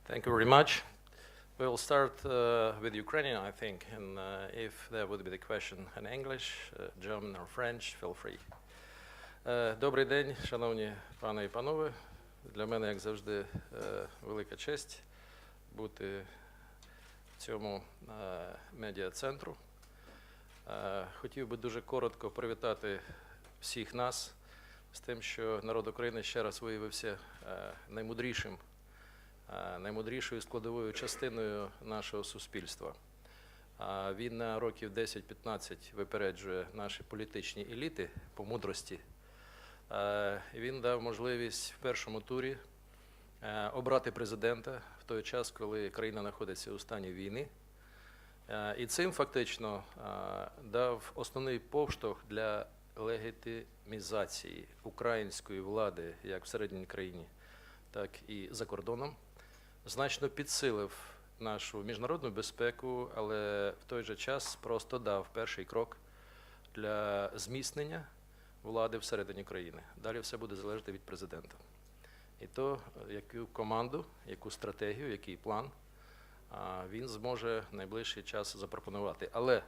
Thank you very much. We'll start with Ukrainian, I think, and if there would be the question in English, German or French, feel free. Добрий день, шановні пани і панове. Для мене, як завжди, велика честь бути в цьому медіа-центру. Хотів би дуже коротко привітати всіх нас з тим, що народ України ще раз виявився наймудрішою складовою частиною нашого суспільства. Він на років 10-15 випереджує наші політичні еліти по мудрості. Він дав можливість в першому турі обрати президента в той час, коли країна знаходиться у стані війни. І цим фактично дав основний поштовх для легітимізації української влади як всередині країни, так і за кордоном. Значно підсилив нашу міжнародну безпеку, але в той же час просто дав перший крок для зміцнення влади всередині країни. Далі все буде залежати від президента. І то, яку команду, яку стратегію, який план він зможе в найближчий час запропонувати. Але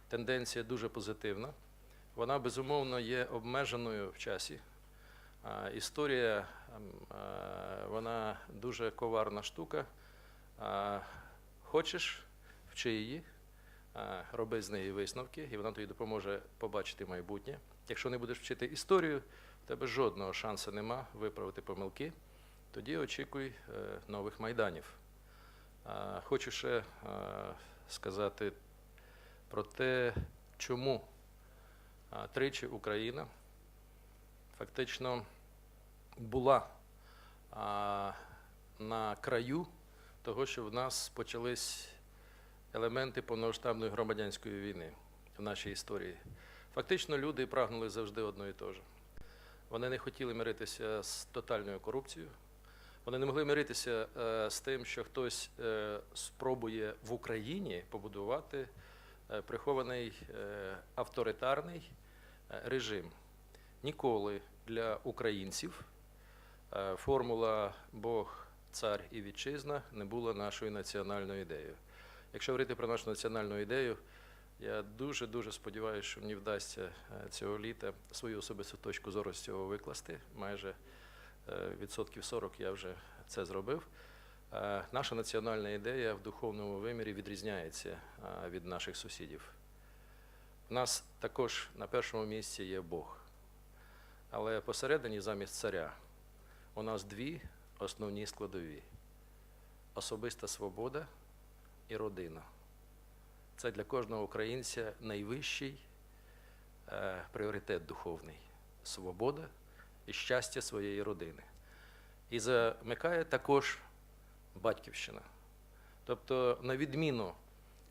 тенденція дуже позитивна. Вона, безумовно, є обмеженою в часі. Історія, вона дуже коварна штука. Хочеш, вчи її, роби з неї висновки, і вона тобі допоможе побачити майбутнє. Якщо не будеш вчити історію, в тебе жодного шансу нема виправити помилки, тоді очікуй нових майданів. Хочу ще сказати про те, чому тричі Україна фактично була на краю того, що в нас почались елементи повномасштабної громадянської війни в нашій історії. Фактично люди прагнули завжди одно і те ж. Вони не хотіли миритися з тотальною корупцією, вони не могли миритися з тим, що хтось спробує в Україні побудувати прихований авторитарний режим. Ніколи для українців формула «Бог, цар і вітчизна» не була нашою національною ідеєю. Якщо говорити про нашу національну ідею, я дуже сподіваюся, що мені вдасться цього літа свою особисту точку зору з цього викласти. Майже відсотків 40 я вже це зробив. Наша національна ідея в духовному вимірі відрізняється від наших сусідів. У нас також на першому місці є Бог. Але посередині замість царя у нас дві основні складові – особиста свобода і родина. Це для кожного українця найвищий пріоритет духовний – свобода і щастя своєї родини. І замикає також батьківщина. Тобто, на відміну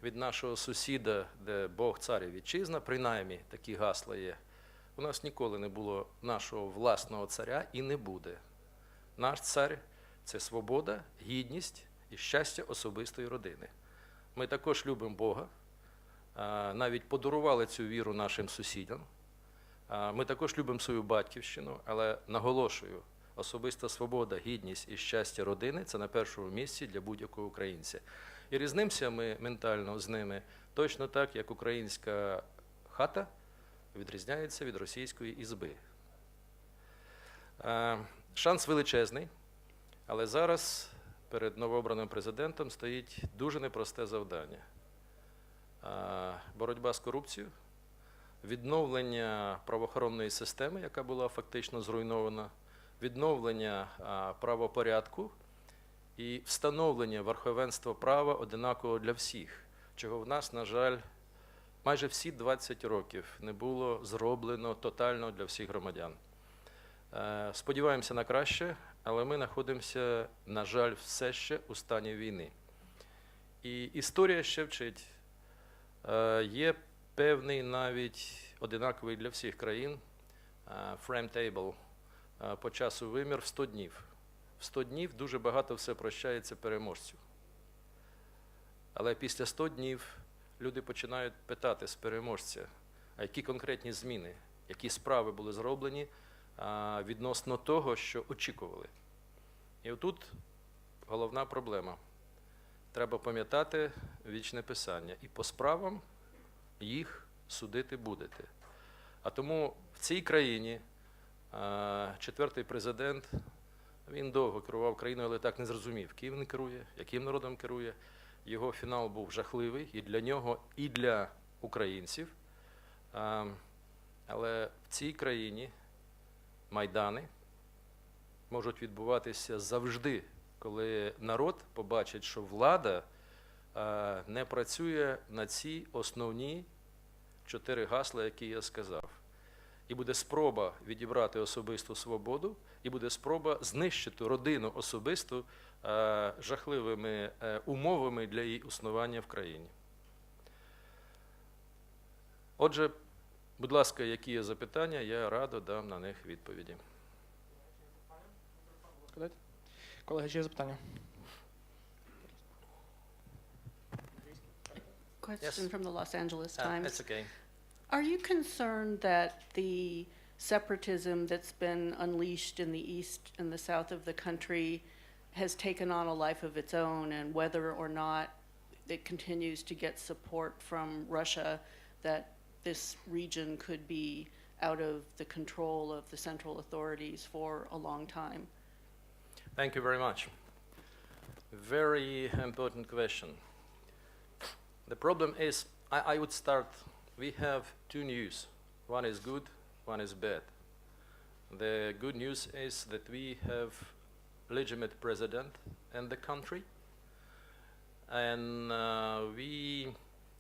від нашого сусіда, де Бог, цар і вітчизна, принаймні такі гасла є, у нас ніколи не було нашого власного царя і не буде. Наш цар – це свобода, гідність і щастя особистої родини. Ми також любимо Бога, навіть подарували цю віру нашим сусідам. Ми також любимо свою батьківщину, але наголошую, особиста свобода, гідність і щастя родини – це на першому місці для будь-якого українця. І різнимося ми ментально з ними точно так, як українська хата відрізняється від російської ізби. Шанс величезний, але зараз перед новообраним президентом стоїть дуже непросте завдання. Боротьба з корупцією, відновлення правоохоронної системи, яка була фактично зруйнована, відновлення правопорядку і встановлення верховенства права однаково для всіх, чого в нас, на жаль, майже всі 20 років не було зроблено тотально для всіх громадян. Сподіваємося на краще, але ми знаходимося, на жаль, все ще у стані війни. І історія ще вчить. Є певний навіть одинаковий для всіх країн фреймтейбл по часу вимір в 100 днів. В 100 днів дуже багато все прощається переможцю. Але після 100 днів люди починають питати з переможця, а які конкретні зміни, які справи були зроблені відносно того, що очікували. І отут головна проблема. Треба пам'ятати вічне писання. І по справам їх судити будете. А тому в цій країні четвертий президент, він довго керував країною, але так не зрозумів, ким він керує, яким народом керує. Його фінал був жахливий і для нього, і для українців. Але в цій країні майдани можуть відбуватися завжди, коли народ побачить, що влада не працює на ці основні 4 гасла, які я сказав. І буде спроба відібрати особисту свободу, і буде спроба знищити родину особисту жахливими умовами для її існування в країні. Отже, будь ласка, які є запитання, я радо дам на них відповіді. Колеги, чи є запитання? Question from the Los Angeles That's Times. okay. Are you concerned that the separatism that's been unleashed in the east and the south of the country has taken on a life of its own, and whether or not it continues to get support from Russia, that this region could be out of the control of the central authorities for a long time? Thank you very much. Very important question. The problem is, I would start, we have 2 news. One is good, one is bad. The good news is that we have legitimate president in the country, and we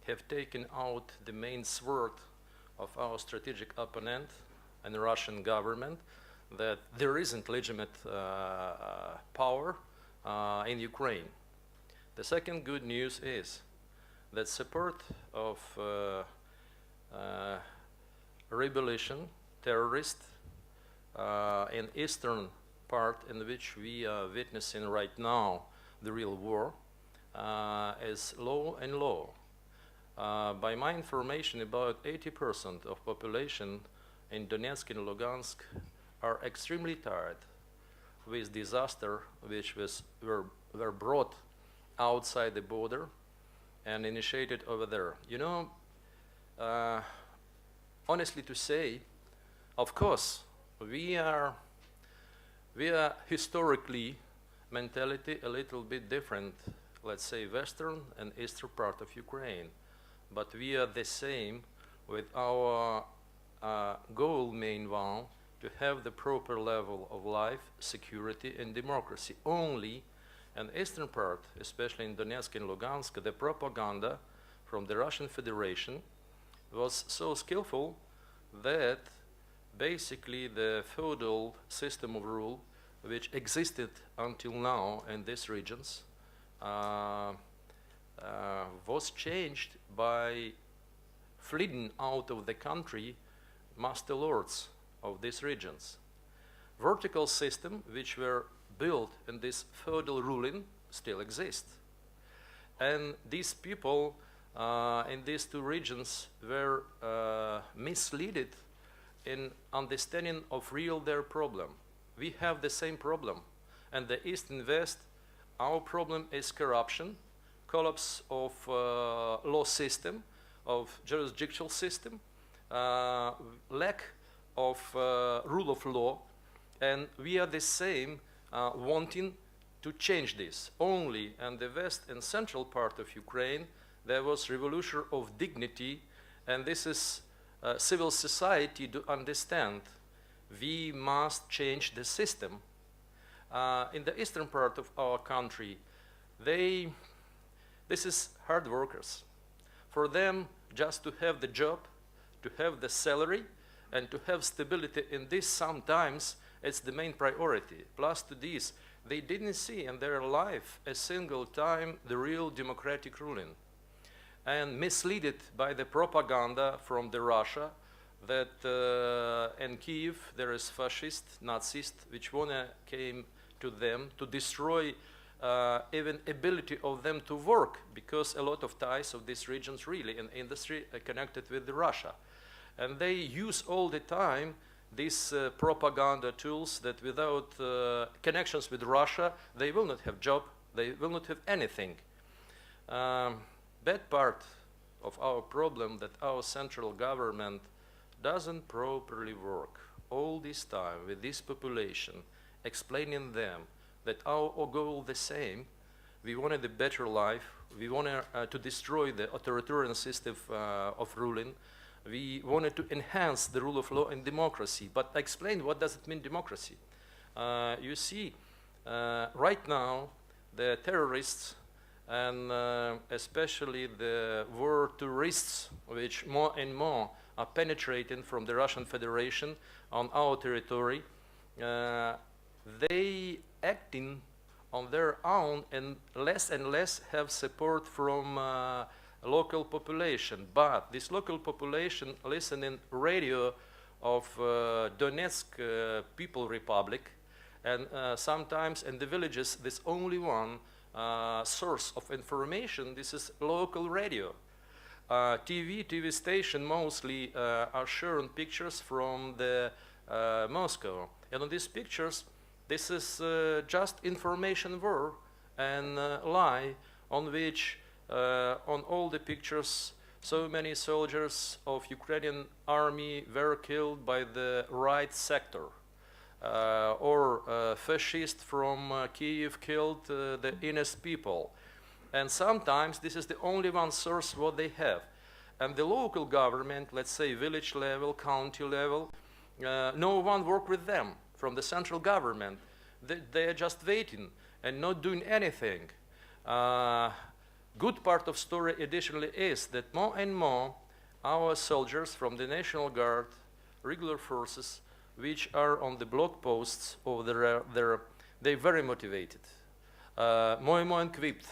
have taken out the main sword of our strategic opponent and the Russian government, that there isn't legitimate power in Ukraine. The second good news is that support of rebellion, terrorist, in eastern part in which we are witnessing right now the real war, is low and low. By my information, about 80% of population in Donetsk and Lugansk are extremely tired with disaster which were brought outside the border and initiated over there. You know, honestly to say, of course, we are historically mentality a little bit different, let's say western and eastern part of Ukraine, but we are the same with our goal main one, to have the proper level of life, security and democracy. Only in eastern part, especially in Donetsk and Lugansk, the propaganda from the Russian Federation was so skillful that basically the feudal system of rule which existed until now in these regions was changed by fleeing out of the country master lords of these regions. Vertical system which were built in this feudal ruling still exist. And these people in these 2 regions were misleaded in understanding of real their problem. We have the same problem. And the East and West, our problem is corruption, collapse of law system, of jurisdictional system, lack of rule of law, and we are the same wanting to change this. Only in the west and central part of Ukraine there was revolution of dignity, and this is civil society to understand we must change the system. In the eastern part of our country, this is hard workers. For them, just to have the job, to have the salary, and to have stability in this sometimes it's the main priority. Plus to this, they didn't see in their life a single time the real democratic ruling. And misled by the propaganda from the Russia that in Kiev there is fascist, Nazist, which wanna came to them to destroy even ability of them to work, because a lot of ties of these regions really in industry are connected with the Russia. And they use all the time these propaganda tools that without connections with Russia, they will not have job, They will not have anything. Bad part of our problem that our central government doesn't properly work all this time with this population, explaining them that our goal the same. We wanted a better life. We wanted to destroy the authoritarian system of ruling. We wanted to enhance the rule of law and democracy. But I explained what does it mean democracy. You see, right now, the terrorists and especially the war tourists, which more and more are penetrating from the Russian Federation on our territory, they acting on their own and less have support from local population. But this local population listening radio of Donetsk People Republic, and sometimes in the villages there's only one source of information. This is local radio. TV station mostly are showing pictures from the Moscow, and on these pictures this is just information war and lie on which on all the pictures so many soldiers of Ukrainian army were killed by the right sector, or fascists from Kiev killed the innocent people. And sometimes this is the only one source what they have. And the local government, let's say village level, county level, no one work with them from the central government. They are just waiting and not doing anything. Good part of story additionally is that more and more our soldiers from the National Guard, regular forces, which are on the block posts over there, they're very motivated, more and more equipped.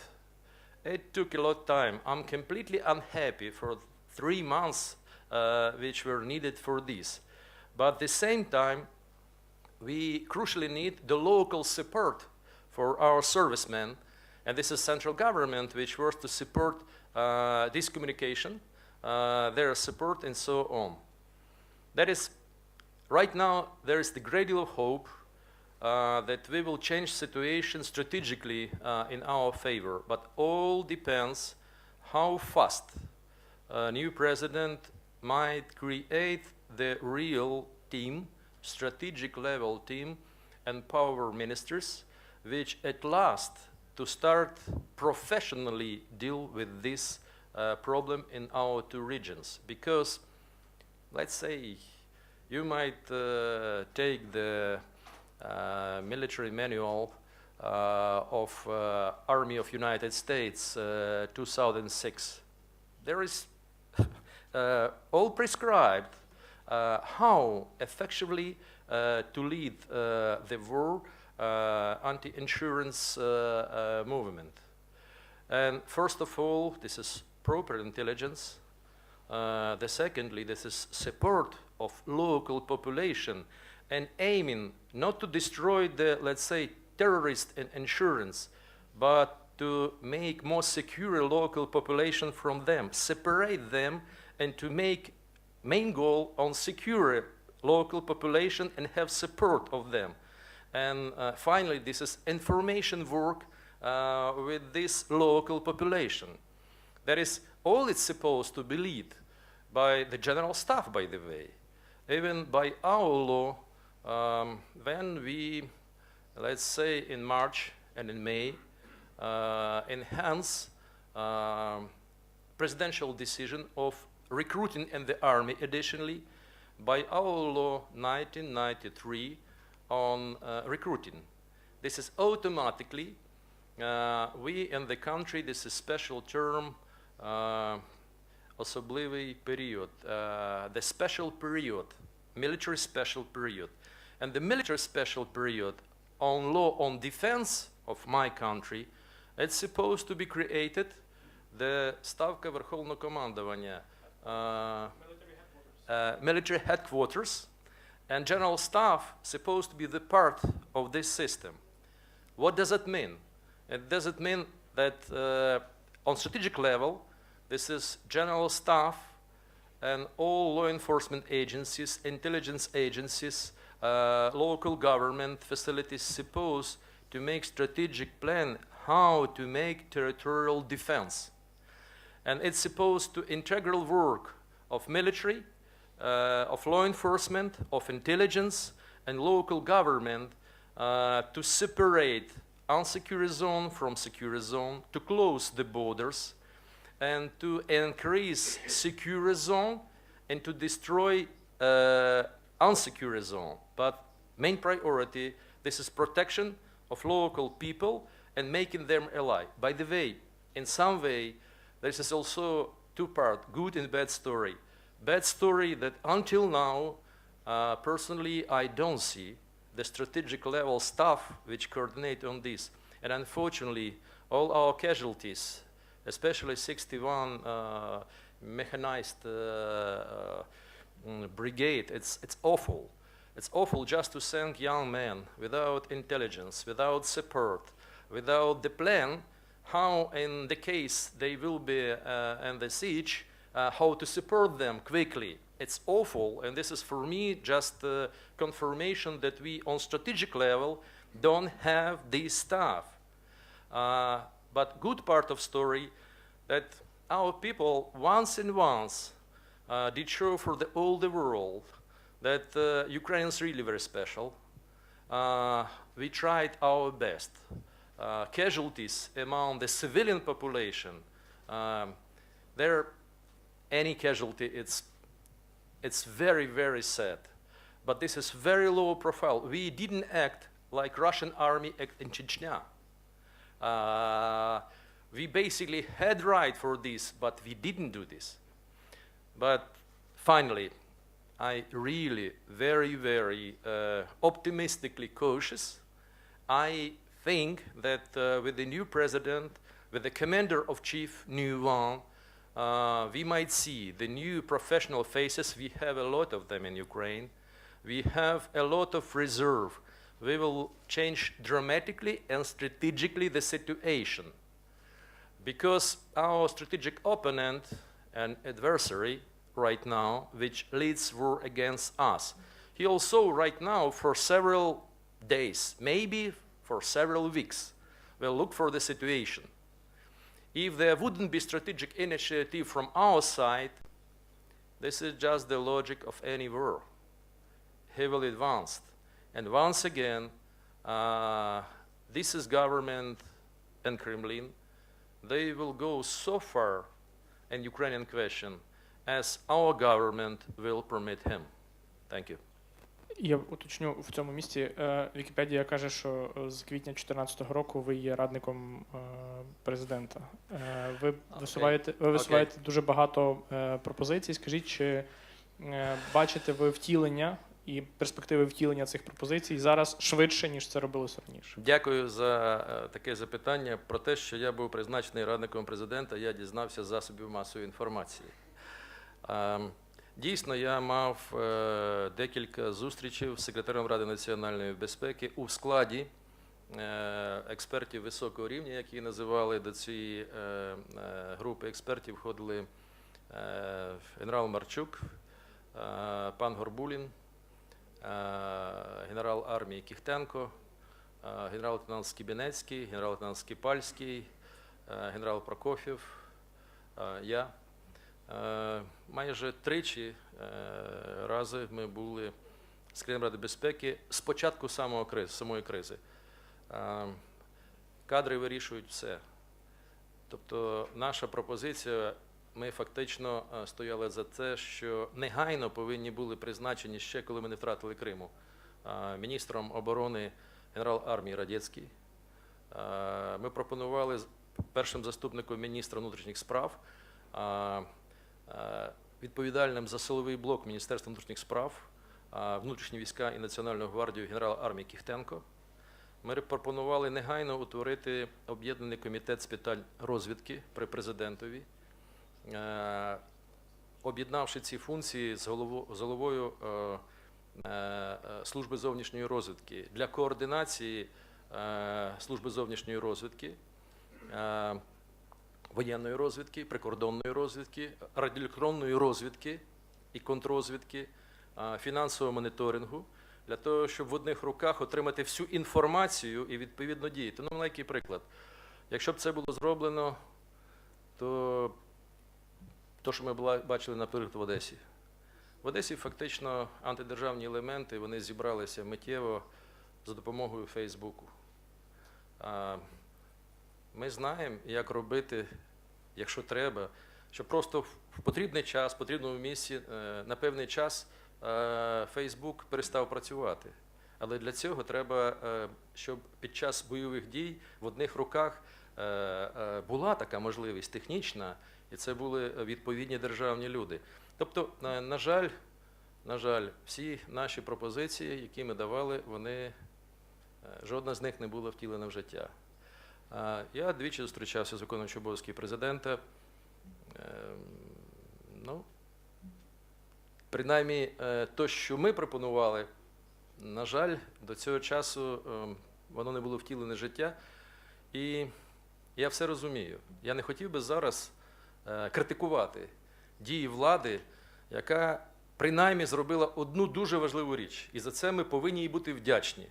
It took a lot of time. I'm completely unhappy for 3 months which were needed for this. But at the same time, we crucially need the local support for our servicemen. And this is central government which was to support this communication, their support and so on. That is, right now there is the great deal of hope that we will change situation strategically in our favor, but all depends how fast a new president might create the real team, strategic level team and power ministers, which at last to start professionally deal with this problem in our two regions. Because, let's say, you might take the military manual of Army of United States 2006. There is all prescribed how effectively to lead the war anti-insurance movement. And first of all, this is proper intelligence. The secondly, this is support of local population and aiming not to destroy the, let's say, terrorist and insurance, but to make more secure local population from them, separate them, and to make main goal on secure local population and have support of them. And finally, this is information work with this local population. That is all it's supposed to be led by the general staff, by the way. Even by our law, when we, let's say in March and in May, enhance presidential decision of recruiting in the army additionally by our law 1993 on recruiting. This is automatically, we in the country, this is special term, особливий період, the special period, military special period. And the military special period on law on defense of my country, it's supposed to be created, the Ставка Верховного командування, military headquarters, and general staff supposed to be the part of this system. What does it mean? It doesn't mean that on strategic level, this is general staff and all law enforcement agencies, intelligence agencies, local government facilities supposed to make strategic plan how to make territorial defense. And it's supposed to integral work of military, of law enforcement, of intelligence, and local government to separate unsecure zone from secure zone, to close the borders, and to increase secure zone and to destroy unsecure zone. But main priority, this is protection of local people and making them alive. By the way, in some way, this is also two-part, good and bad story. Bad story that until now, personally, I don't see the strategic level staff which coordinate on this. And unfortunately, all our casualties, especially 61 mechanized brigade, it's awful. It's awful just to send young men without intelligence, without support, without the plan how, in the case they will be in the siege, how to support them quickly. It's awful, and this is for me just confirmation that we, on strategic level, don't have this staff. But good part of story that our people once did show for all the world that Ukrainians really very special. We tried our best. Casualties among the civilian population, any casualty, it's very, very sad. But this is very low profile. We didn't act like Russian army act in Chechnya. We basically had right for this, but we didn't do this. But finally, I really very, very optimistically cautious. I think that with the new president, with the commander of chief, new one, we might see the new professional faces. We have a lot of them in Ukraine. We have a lot of reserve. We will change dramatically and strategically the situation. Because our strategic opponent and adversary right now, which leads war against us, he also right now for several days, maybe for several weeks, will look for the situation. If there wouldn't be strategic initiative from our side, this is just the logic of any war. He will advance. And once again, this is government and Kremlin. They will go so far in Ukrainian question as our government will permit him. Thank you. Я уточню в цьому місці. Вікіпедія каже, що з квітня 2014 року ви є радником президента. Ви висуваєте дуже багато пропозицій. Скажіть, чи бачите ви втілення і перспективи втілення цих пропозицій зараз швидше, ніж це робилося раніше? Дякую за таке запитання. Про те, що я був призначений радником президента, я дізнався з засобів масової інформації. Дійсно, я мав декілька зустрічей з секретарем Ради національної безпеки у складі експертів високого рівня, які називали. До цієї групи експертів входили генерал Марчук, пан Горбулін, генерал армії Кіхтенко, генерал-лейтенант Скібінецький, генерал-лейтенант Скіпальський, генерал Прокоф'єв, я. Майже тричі рази ми були з Секретарем Ради безпеки з початку самої кризи. Кадри вирішують все. Тобто наша пропозиція, ми фактично стояли за те, що негайно повинні були призначені ще, коли ми не втратили Криму, міністром оборони генерал армії Радецький. Ми пропонували першим заступником міністра внутрішніх справ, відповідальним за силовий блок Міністерства внутрішніх справ, внутрішні війська і Національну гвардію генерал армії Кіхтенко. Ми пропонували негайно утворити об'єднаний комітет з питань розвідки при президентові, об'єднавши ці функції з головою служби зовнішньої розвідки для координації служби зовнішньої розвідки, воєнної розвідки, прикордонної розвідки, радіоелектронної розвідки і контррозвідки, фінансового моніторингу, для того, щоб в одних руках отримати всю інформацію і відповідно діяти. Ну, маленький приклад. Якщо б це було зроблено, то що ми бачили, наприклад, в Одесі. В Одесі фактично антидержавні елементи, вони зібралися миттєво за допомогою Фейсбуку. Ми знаємо, як робити, якщо треба, що просто в потрібний час, в потрібному місці, на певний час Фейсбук перестав працювати. Але для цього треба, щоб під час бойових дій в одних руках була така можливість технічна, і це були відповідні державні люди. Тобто, на жаль, всі наші пропозиції, які ми давали, жодна з них не була втілена в життя. Я двічі зустрічався з виконуючим обов'язки президента. Принаймні, те, що ми пропонували, на жаль, до цього часу воно не було втілене в життя. І я все розумію. Я не хотів би зараз критикувати дії влади, яка принаймні зробила одну дуже важливу річ. І за це ми повинні їй бути вдячні.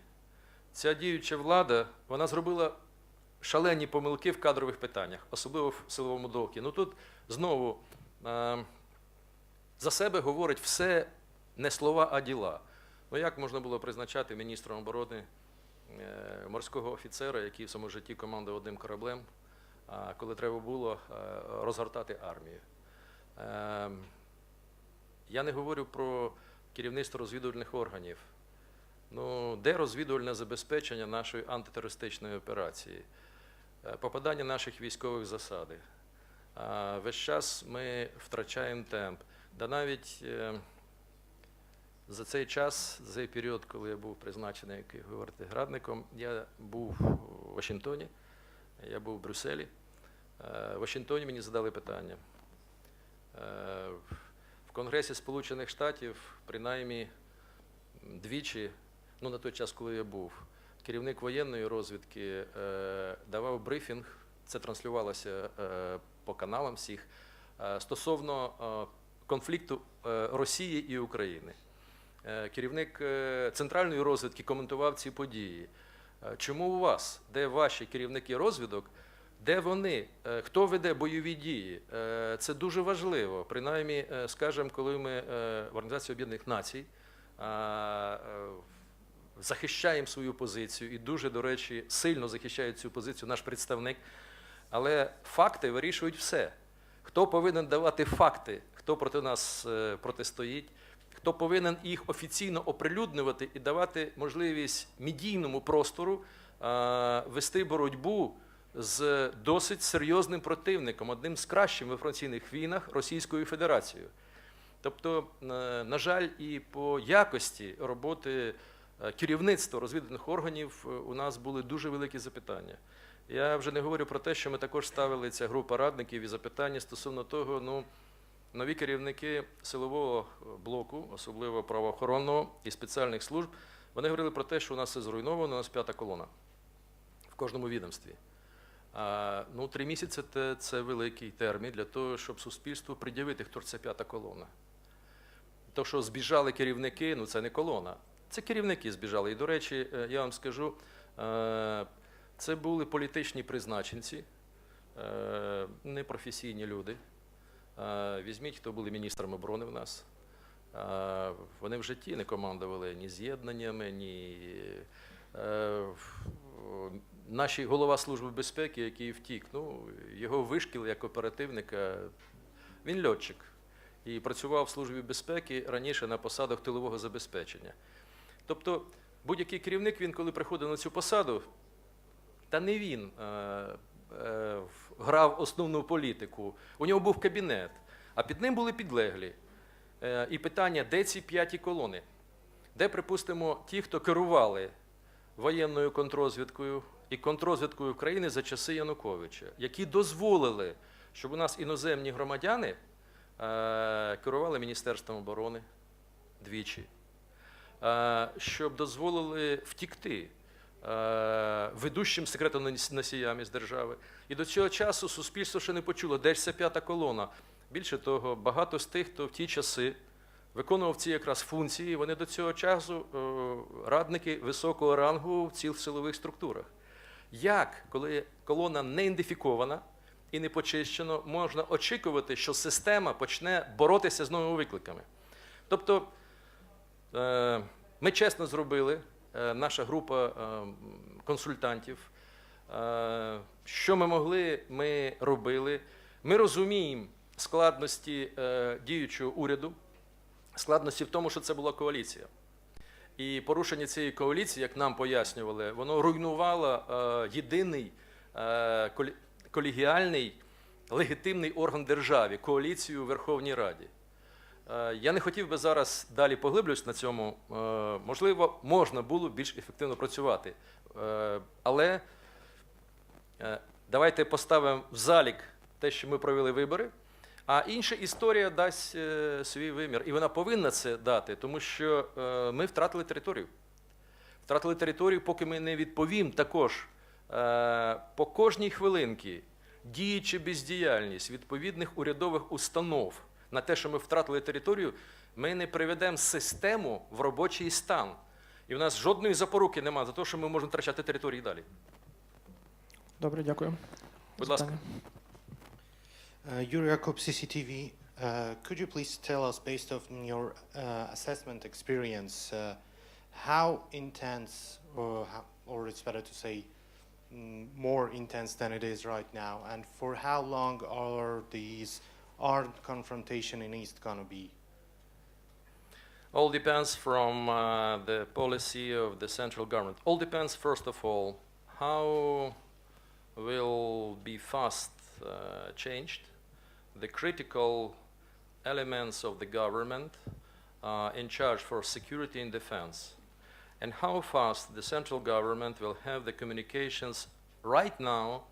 Ця діюча влада, вона зробила шалені помилки в кадрових питаннях, особливо в силовому довгі. Тут знову за себе говорить все не слова, а діла. Як можна було призначати міністром оборони морського офіцера, який в своєму житті командував одним кораблем, коли треба було розгортати армію? Я не говорю про керівництво розвідувальних органів. Де розвідувальне забезпечення нашої антитерористичної операції? Попадання наших військових в засади. Весь час ми втрачаємо темп. Да навіть за цей час, за цей період, коли я був призначений, як ви говорите, радником, я був у Вашингтоні, я був в Брюсселі. В Вашингтоні мені задали питання. В Конгресі Сполучених Штатів, принаймні двічі, на той час, коли я був, керівник воєнної розвідки давав брифінг, це транслювалося по каналам всіх, стосовно конфлікту Росії і України. Керівник центральної розвідки коментував ці події. Чому у вас, де ваші керівники розвідок, де вони, хто веде бойові дії? Це дуже важливо. Принаймні, скажімо, коли ми в Організації Об'єднаних Націй захищаємо свою позицію, і дуже, до речі, сильно захищає цю позицію наш представник, але факти вирішують все. Хто повинен давати факти, хто проти нас протистоїть, хто повинен їх офіційно оприлюднювати і давати можливість медійному простору вести боротьбу з досить серйозним противником, одним з кращих в інформаційних війнах Російською Федерацією. Тобто, на жаль, і по якості роботи керівництва розвідувальних органів у нас були дуже великі запитання. Я вже не говорю про те, що ми також ставили, ця група радників, і запитання стосовно того, нові керівники силового блоку, особливо правоохоронного і спеціальних служб, вони говорили про те, що у нас все зруйновано, у нас п'ята колона в кожному відомстві. 3 місяці – це великий термін для того, щоб суспільству пред'явити, хто ж це п'ята колона. То, що збіжали керівники, це не колона. Це керівники збіжали. І, до речі, я вам скажу, це були політичні призначенці, непрофесійні люди. Візьміть, хто були міністром оборони в нас. Вони в житті не командували ні з'єднаннями, ні... Наш голова Служби безпеки, який втік, його вишкіл як оперативника, він льотчик. І працював в Службі безпеки раніше на посадах тилового забезпечення. Тобто, будь-який керівник, він коли приходив на цю посаду, та не він грав основну політику. У нього був кабінет, а під ним були підлеглі. І питання, де ці п'яті колони? Де, припустимо, ті, хто керували воєнною контррозвідкою і контррозвідкою України за часи Януковича, які дозволили, щоб у нас іноземні громадяни керували Міністерством оборони двічі, щоб дозволили втікти ведущим секретоносіям із держави. І до цього часу суспільство ще не почуло, де ж ця п'ята колона. Більше того, багато з тих, хто в ті часи виконував ці якраз функції, вони до цього часу радники високого рангу в цих силових структурах. Як, коли колона не ідентифікована і не почищена, можна очікувати, що система почне боротися з новими викликами? Тобто, ми чесно зробили, наша група консультантів, що ми могли, ми робили. Ми розуміємо складності діючого уряду, складності в тому, що це була коаліція. І порушення цієї коаліції, як нам пояснювали, воно руйнувало єдиний колегіальний, легітимний орган держави – коаліцію у Верховній Раді. Я не хотів би зараз далі поглиблюсь на цьому. Можливо, можна було більш ефективно працювати. Але давайте поставимо в залік те, що ми провели вибори, а інша історія дасть свій вимір. І вона повинна це дати, тому що ми втратили територію. Втратили територію, поки ми не відповімо також по кожній хвилинці, діючи бездіяльність відповідних урядових установ на те, що ми втратили територію, ми не приведемо систему в робочий стан. І в нас жодної запоруки немає за те, що ми можемо втрачати території далі. Добре, дякую. Будь ласка. Yuri Yakub, CCTV. Could you please tell us, based on your assessment experience, how intense, or it's better to say more intense than it is right now, and for how long are these armed confrontation in East going to be? All depends from the policy of the central government. All depends, first of all, how will be fast changed the critical elements of the government in charge for security and defense, and how fast the central government will have the communications. Right now,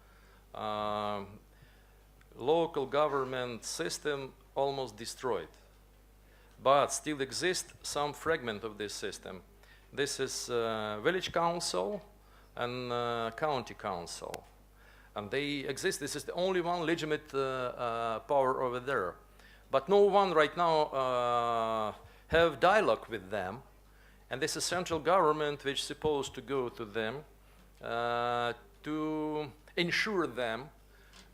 local government system almost destroyed, but still exists some fragment of this system. This is village council and county council. And they exist. This is the only one legitimate power over there. But no one right now have dialogue with them. And this is central government which is supposed to go to them to ensure them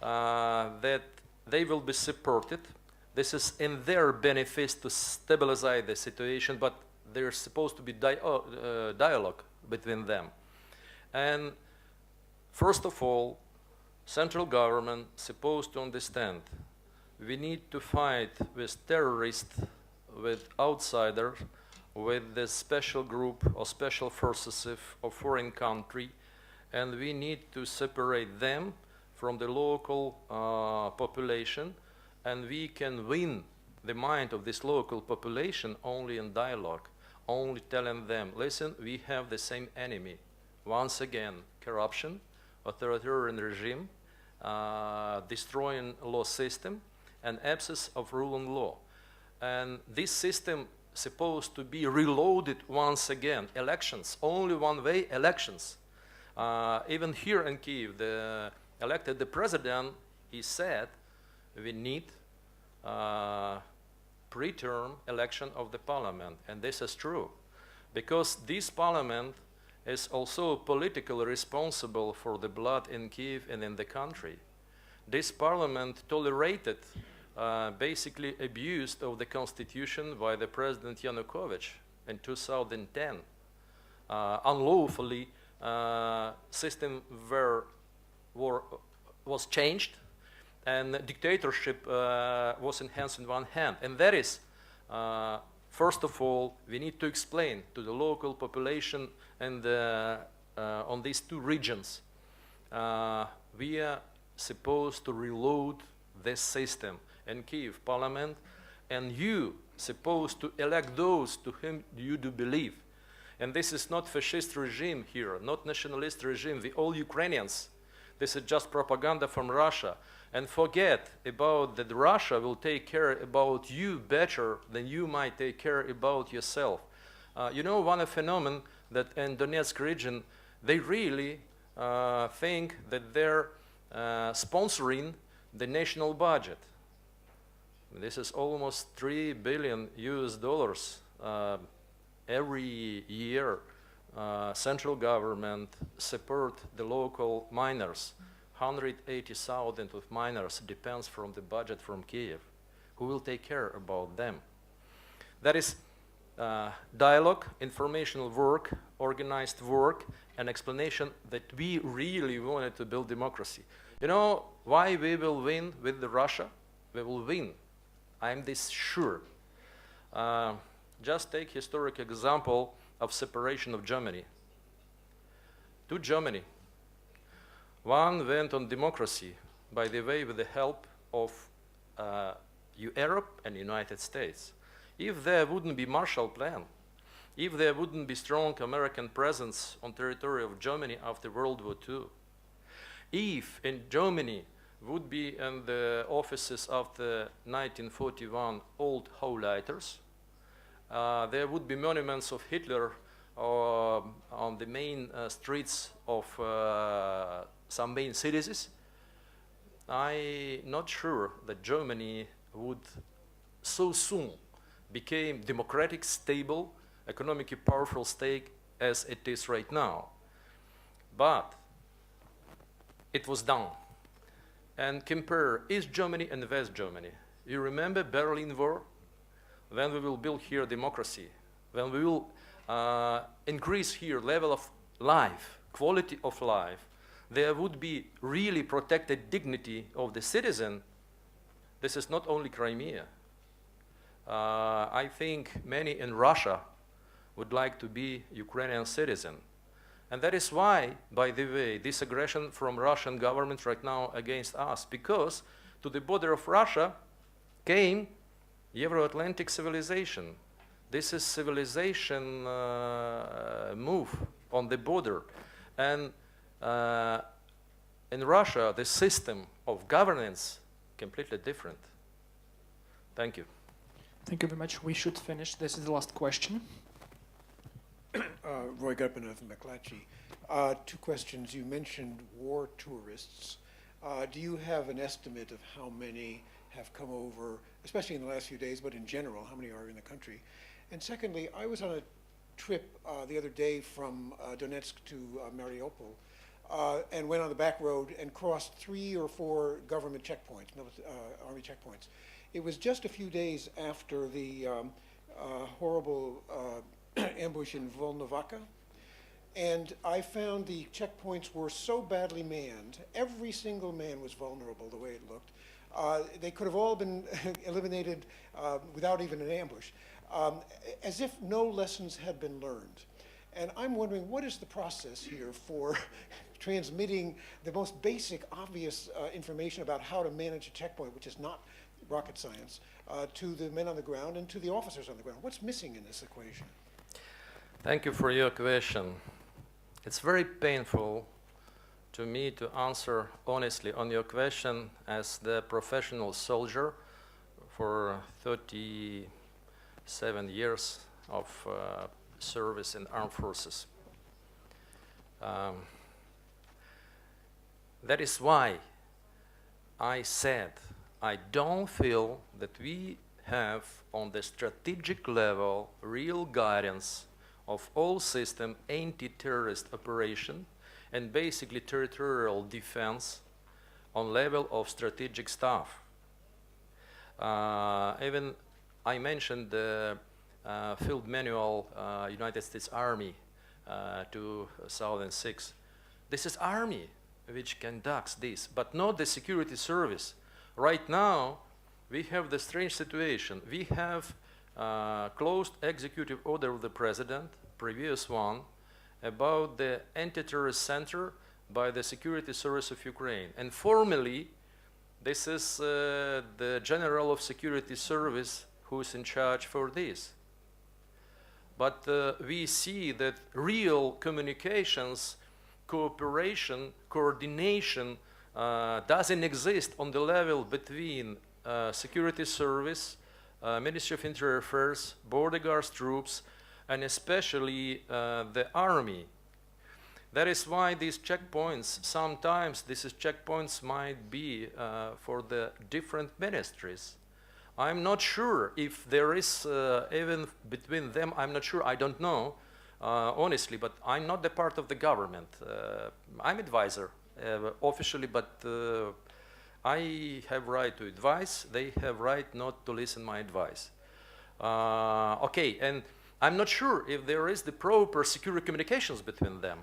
that they will be supported. This is in their benefit to stabilize the situation, but there's supposed to be dialogue between them. And first of all, central government supposed to understand we need to fight with terrorists, with outsiders, with the special group or special forces of foreign country, and we need to separate them from the local population, and we can win the mind of this local population only in dialogue, only telling them, listen, we have the same enemy. Once again, corruption, authoritarian regime, destroying law system, and absence of rule and law. And this system supposed to be reloaded once again. Elections, only one way, elections. Even here in Kyiv, the president, he said, we need pre-term election of the parliament. And this is true, because this parliament is also politically responsible for the blood in Kyiv and in the country. This parliament tolerated, basically abused of the constitution by the President Yanukovych in 2010. Unlawfully, system was changed, and dictatorship was enhanced in one hand. And that is, first of all, we need to explain to the local population and on these two regions, we are supposed to reload this system in Kyiv parliament, and you supposed to elect those to whom you do believe. And this is not fascist regime here, not nationalist regime, the All-Ukrainians. This is just propaganda from Russia. And forget about that Russia will take care about you better than you might take care about yourself. You know, one phenomenon that in Donetsk region, they really think that they're sponsoring the national budget. This is almost $3 billion every year central government support the local miners. 180,000 of miners depends from the budget from Kiev. Who will take care about them? That is dialogue, informational work, organized work, and explanation that we really wanted to build democracy. You know why we will win with Russia? We will win. I'm this sure. Just take historic example of separation of Germany. To Germany. One went on democracy, by the way, with the help of Europe and United States. If there wouldn't be Marshall Plan, if there wouldn't be strong American presence on territory of Germany after World War II, if in Germany would be in the offices of the 1941 old Hochleiters, there would be monuments of Hitler on the main streets of some main cities. I'm not sure that Germany would so soon become democratic, stable, economically powerful state as it is right now. But it was done. And compare East Germany and West Germany. You remember Berlin War? When we will build here democracy, when we will increase here level of life, quality of life, there would be really protected dignity of the citizen. This is not only Crimea. I think many in Russia would like to be Ukrainian citizen. And that is why, by the way, this aggression from Russian government right now against us, because to the border of Russia came Euro-Atlantic civilization. This is civilization move on the border. And in Russia, the system of governance completely different. Thank you. Thank you very much. We should finish. This is the last question. Roy Gutman of McClatchy. Two questions. You mentioned war tourists. Do you have an estimate of how many have come over, especially in the last few days, but in general, how many are in the country? And secondly, I was on a trip the other day from Donetsk to Mariupol and went on the back road and crossed 3 or 4 government checkpoints, army checkpoints. It was just a few days after the horrible ambush in Volnovakha, and I found the checkpoints were so badly manned, every single man was vulnerable the way it looked. They could have all been eliminated without even an ambush, as if no lessons had been learned. And I'm wondering, what is the process here for transmitting the most basic, obvious information about how to manage a checkpoint, which is not rocket science, to the men on the ground and to the officers on the ground? What's missing in this equation? Thank you for your question. It's very painful to me to answer honestly on your question as the professional soldier for 37 years of service in armed forces. That is why I said I don't feel that we have on the strategic level real guidance of all system anti-terrorist operation and basically territorial defense on level of strategic staff. Even I mentioned the field manual United States Army 2006. This is Army which conducts this, but not the security service. Right now, we have the strange situation. We have closed executive order of the president, previous one, about the anti-terrorist center by the Security Service of Ukraine. And formally, this is the General of Security Service who is in charge for this. But we see that real communications, cooperation, coordination doesn't exist on the level between Security Service, Ministry of Interior Affairs, Border Guards troops, and especially the army. That is why these checkpoints, sometimes these checkpoints might be for the different ministries. I'm not sure if there is, even between them, I'm not sure, I don't know, honestly, but I'm not the part of the government. I'm advisor officially, but I have right to advise. They have right not to listen my advice. Okay, and I'm not sure if there is the proper secure communications between them.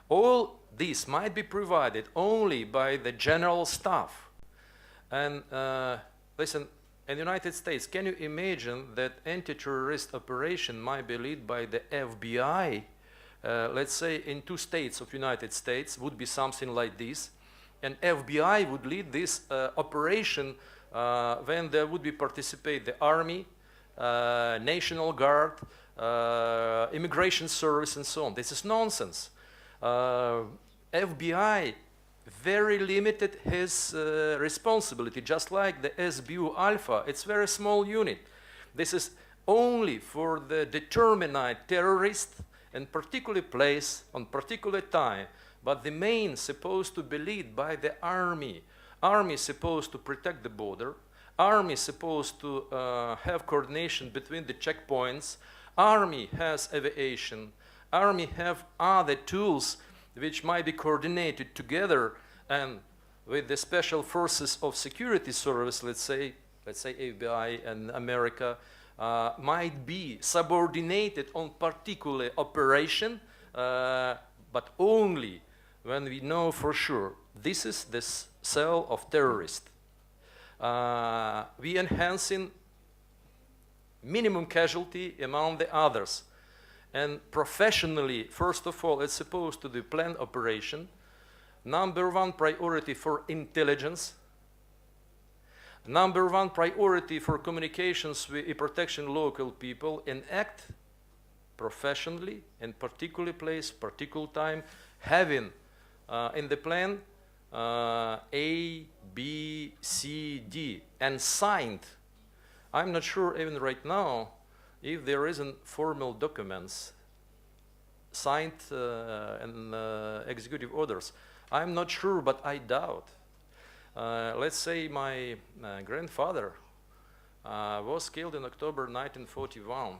All this might be provided only by the general staff. And listen, in the United States, can you imagine that anti-terrorist operation might be led by the FBI? Let's say in 2 states of United States would be something like this. And FBI would lead this operation when there would be participate the Army, National Guard, Immigration Service, and so on. This is nonsense. FBI very limited his responsibility, just like the SBU Alpha. It's very small unit. This is only for the determined terrorist in particular place on particular time. But the main supposed to be led by the army. Army supposed to protect the border. Army supposed to have coordination between the checkpoints. Army has aviation. Army have other tools which might be coordinated together and with the special forces of security service, let's say FBI and America, might be subordinated on particular operation, but only when we know for sure this is the cell of terrorists. We enhancing minimum casualty among the others. And professionally, first of all, it's supposed to be planned operation. Number 1 priority for intelligence. Number 1 priority for communications with protection local people and act professionally in particular place, particular time, having in the plan A, B, C, D, and signed. I'm not sure even right now if there isn't formal documents signed and executive orders. I'm not sure, but I doubt. Let's say my grandfather was killed in October 1941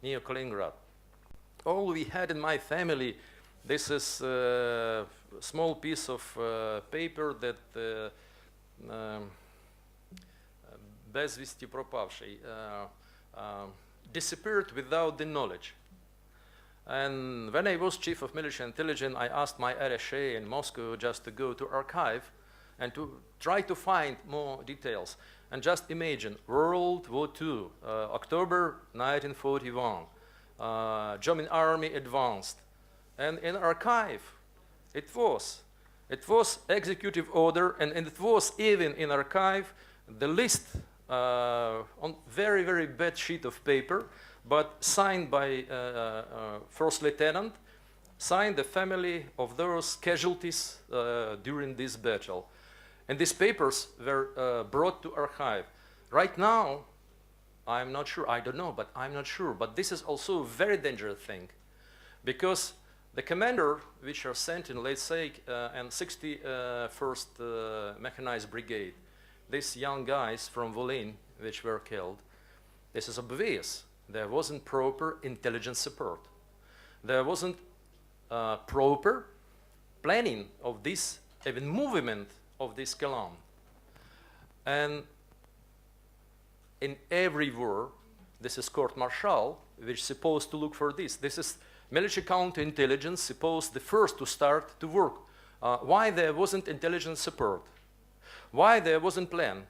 near Kaliningrad. All we had in my family, this is a small piece of paper that без вести пропавший disappeared without the knowledge. And when I was chief of military intelligence, I asked my attaché in Moscow just to go to archive and to try to find more details. And just imagine, World War II, October 1941, German army advanced. And in archive, it was executive order, and it was even in archive the list on very, very bad sheet of paper, but signed by first lieutenant, signed the family of those casualties during this battle. And these papers were brought to archive. Right now, I'm not sure, I don't know, but I'm not sure. But this is also a very dangerous thing, because the commander, which are sent in, let's say, and 61st Mechanized Brigade, these young guys from Volyn, which were killed, this is obvious. There wasn't proper intelligence support. There wasn't proper planning of this, even movement of this column. And in every war, this is court martial, which is supposed to look for this. This is military counterintelligence supposed the first to start to work. Why there wasn't intelligence support? Why there wasn't plan?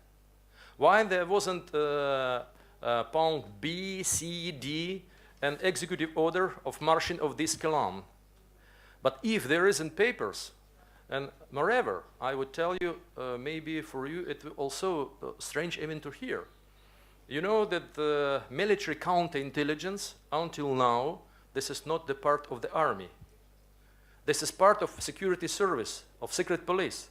Why there wasn't point B, C, D, and executive order of marching of this column? But if there isn't papers, and moreover, I would tell you, maybe for you it will also strange even to hear. You know that the military counterintelligence, until now, this is not the part of the army. This is part of security service, of secret police.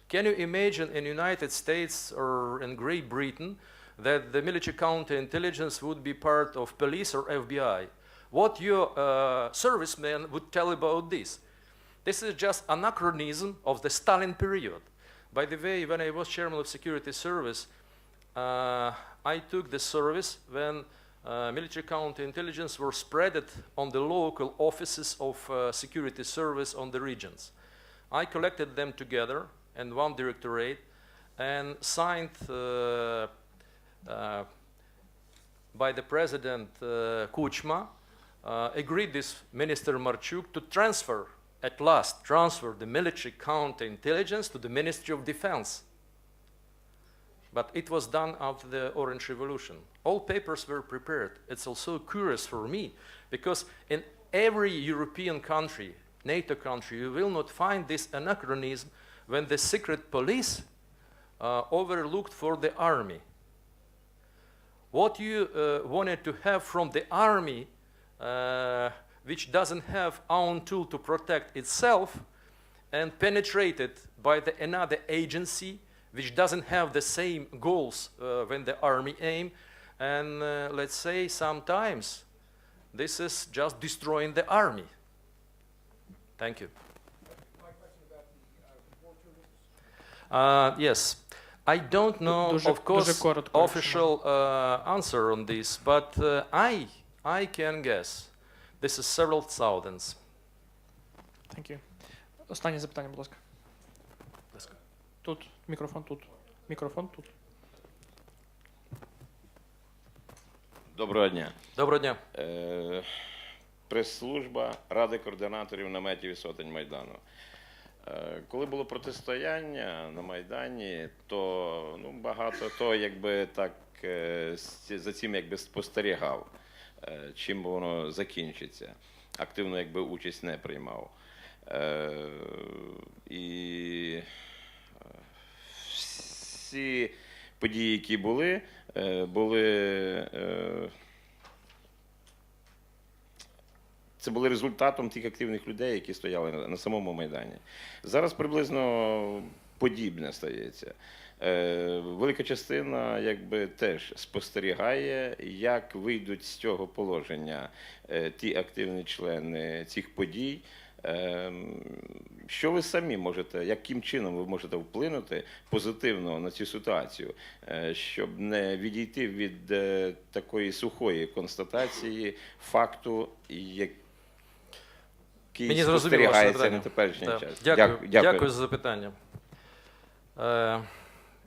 Can you imagine in the United States or in Great Britain that the military counterintelligence would be part of police or FBI? What your servicemen would tell about this? This is just anachronism of the Stalin period. By the way, when I was chairman of security service, I took the service when military counterintelligence were spread on the local offices of security service on the regions. I collected them together in one directorate and signed by the president Kuchma, agreed this Minister Marchuk to at last transfer the military counterintelligence to the Ministry of Defense. But it was done after the Orange Revolution. All papers were prepared. It's also curious for me, because in every European country, NATO country, you will not find this anachronism when the secret police overlooked for the army. What you wanted to have from the army, which doesn't have own tool to protect itself, and penetrated by another agency, which doesn't have the same goals when the army aim, and let's say sometimes this is just destroying the army. Thank you. Yes, I don't know, of course, official answer on this, but I can guess. This is several thousands. Thank you. Останнє запитання, будь ласка. Тут, мікрофон тут. Мікрофон тут. Доброго дня. Доброго дня. Прес-служба Ради координаторів наметів і сотень Майдану. Коли було протистояння на Майдані, то багато хто за цим спостерігав, чим воно закінчиться. Активно участь не приймав. І всі події, які були це були результатом тих активних людей, які стояли на самому Майдані. Зараз приблизно подібне стається. Велика частина теж спостерігає, як вийдуть з цього положення ті активні члени цих подій. Що ви самі можете, яким чином ви можете вплинути позитивно на цю ситуацію, щоб не відійти від такої сухої констатації факту, який спостерігається на теперішній час? Дякую за запитання.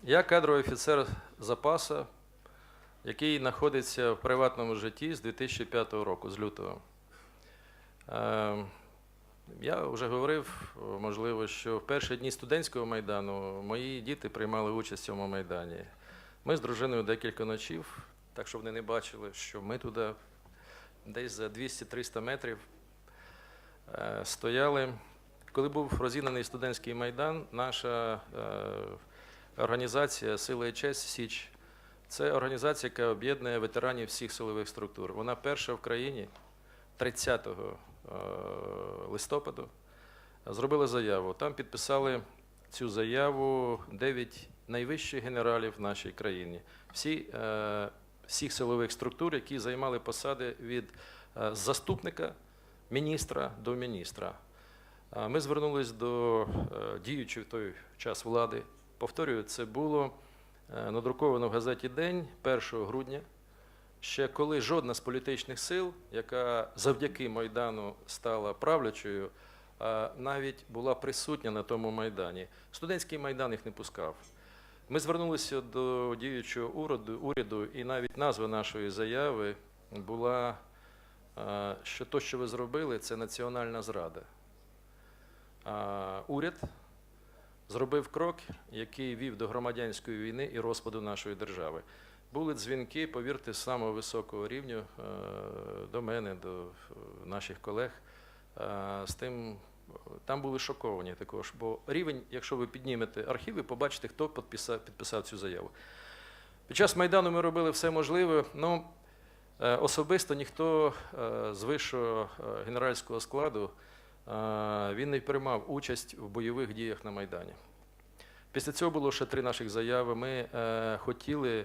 Я кадровий офіцер запасу, який знаходиться в приватному житті з 2005 року, з лютого. Я вже говорив, можливо, що в перші дні студентського Майдану мої діти приймали участь в цьому Майдані. Ми з дружиною декілька ночів, так що вони не бачили, що ми туди десь за 200-300 метрів стояли. Коли був розігнаний студентський Майдан, наша організація «Сила і честь Січ» – це організація, яка об'єднує ветеранів всіх силових структур. Вона перша в країні 30 листопаду зробили заяву. Там підписали цю заяву 9 найвищих генералів в нашій країні. Всіх силових структур, які займали посади від заступника міністра до міністра. Ми звернулись до діючої в той час влади. Повторюю, це було надруковано в газеті «День» 1 грудня. Ще коли жодна з політичних сил, яка завдяки Майдану стала правлячою, навіть була присутня на тому Майдані. Студентський Майдан їх не пускав. Ми звернулися до діючого уряду, і навіть назва нашої заяви була, що те, що ви зробили, це національна зрада. Уряд зробив крок, який вів до громадянської війни і розпаду нашої держави. Були дзвінки, повірте, з самого високого рівня до мене, до наших колег. Там були шоковані також, бо рівень, якщо ви піднімете архіви, побачите, хто підписав цю заяву. Під час Майдану ми робили все можливе, але особисто ніхто з вищого генеральського складу він не приймав участь в бойових діях на Майдані. Після цього було ще 3 наших заяви. Ми хотіли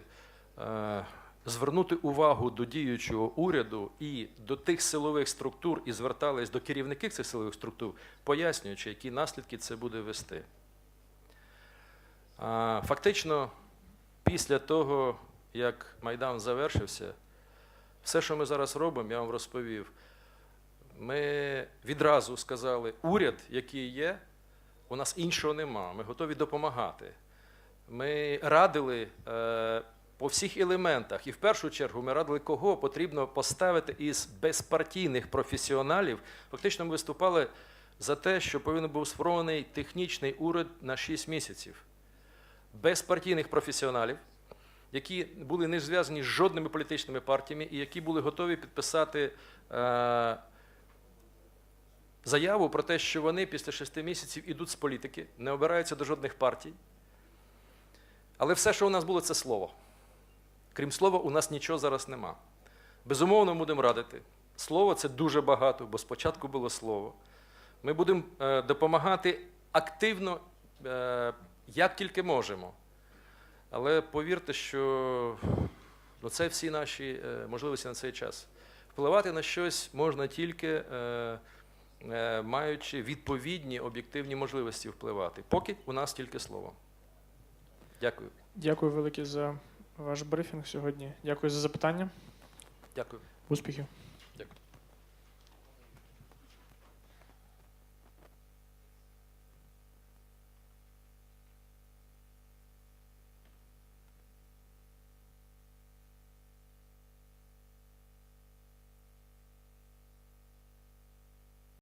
звернути увагу до діючого уряду і до тих силових структур, і звертались до керівників цих силових структур, пояснюючи, які наслідки це буде вести. Фактично, після того, як Майдан завершився, Все, що ми зараз робимо, я вам розповів. Ми відразу сказали, уряд, який є, у нас іншого нема, ми готові допомагати. Ми радили по всіх елементах, і в першу чергу ми радили, кого потрібно поставити із безпартійних професіоналів. Фактично ми виступали за те, що повинен був сформований технічний уряд на 6 місяців. Безпартійних професіоналів, які були не зв'язані з жодними політичними партіями і які були готові підписати заяву про те, що вони після 6 місяців ідуть з політики, не обираються до жодних партій. Але все, що у нас було, це слово. Крім слова, у нас нічого зараз нема. Безумовно, будемо радити. Слово – це дуже багато, бо спочатку було слово. Ми будемо допомагати активно, як тільки можемо. Але повірте, що це всі наші можливості на цей час. Впливати на щось можна тільки маючи відповідні об'єктивні можливості впливати. Поки у нас тільки слово. Дякую. Дякую велике за ваш брифінг сьогодні. Дякую за запитання. Дякую. Успіхів.